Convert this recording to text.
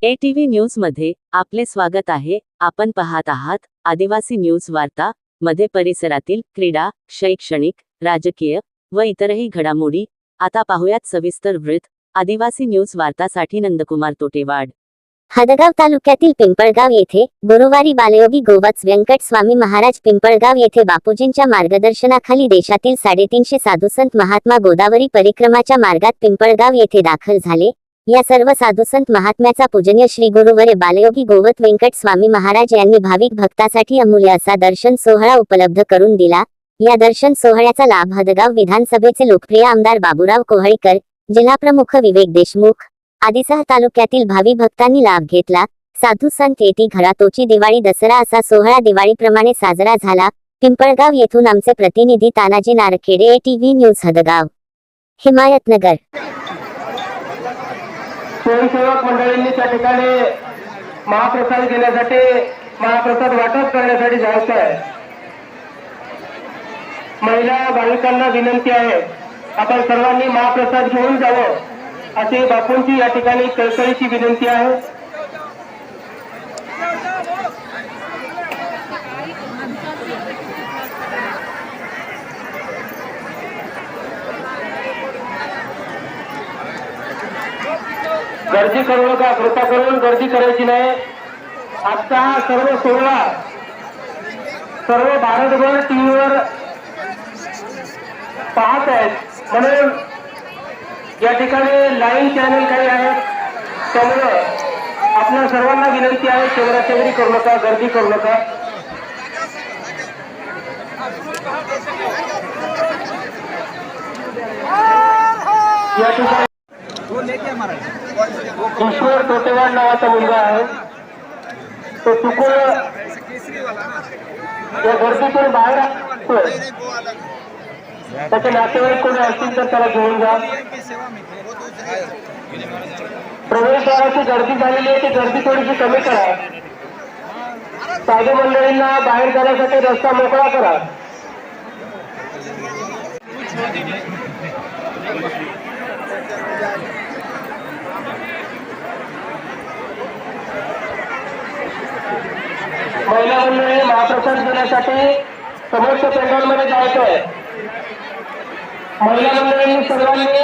ATV news मध्ये आपले स्वागत आहे। आपण पाहत आहात आदिवासी न्यूज वार्ता मध्ये परिसरातील क्रीडा, शैक्षणिक, राजकीय व इतरही घडामोडी। आता पाहूयात सविस्तर वृत्त। आदिवासी न्यूज वार्तासाठी नंदकुमार तोटेवाड। हदगाव तालुक्यातील पिंपळगाव येथे गुरुवारी बालयोगी गोवत्स व्यंकट स्वामी महाराज पिंपळगाव येथे बापूजींच्या मार्गदर्शनाखाली देशातील 350 साधुसंत महात्मा गोदावरी परिक्रमाच्या मार्गात पिंपळगाव येथे दाखल झाले। या सर्व साधुसंत महात्म्याचा पूजनीय श्री गुरुवर्य बालयोगी गोवत व्यंकट स्वामी महाराज यांनी भाविक भक्तासाठी अमूल्य असा दर्शन सोहळा उपलब्ध करून दिला। या दर्शन सोहळ्याचा लाभ हदगाव विधानसभेचे लोकप्रिय आमदार बाबूराव कोहळीकर, जिल्हाप्रमुख विवेक देशमुख आदीसह तालुक्यातील भावी भक्तांनी लाभ घेतला। साधू संत येती घरातोची दिवाळी दसरा असा सोहळा दिवाळीप्रमाणे साजरा झाला। पिंपळगाव येथून आमचे प्रतिनिधी तानाजी नारखेडे, ATV न्यूज हदगाव, हिमायतनगर। स्वयंसेवक मंडळींनी त्या ठिकाणी महाप्रसाद घेण्यासाठी, महाप्रसाद वाटप करण्यासाठी जायचं आहे। महिला भाविकांना विनंती आहे, आपण सर्वांनी महाप्रसाद घेऊन जावं अशी बापूंची या ठिकाणी कळकळीची विनंती आहे। गर्दी करू नका, कृपा करून गर्दी करायची नाही। आजचा सर्व सोहळा सर्व भारतभर टीव्हीवर पाहत आहेत, म्हणून या ठिकाणी लाईव्ह चॅनल काही आहेत, त्यामुळे आपल्या सर्वांना विनंती आहे, चेंगराचेंगरी करू नका, गर्दी करू नका। या ठिकाणी ईश्वर तोटेवाड नावाचा मुलगा आहे, तो चुकून या गर्दीतून बाहेर आला। त्याचे नातेवाईक कोणी असतील तर त्याला घेऊन जा। प्रवेशद्वाराची गर्दी झालेली आहे, ती गर्दी थोडीशी कमी करा। साधू मंडळींना बाहेर जाण्यासाठी रस्ता मोकळा करा। महिला मंडळी महाप्रसाद घेण्यासाठी समोरच्या पेंडॉलमध्ये जायचं आहे। महिला मंडळींनी सर्वांनी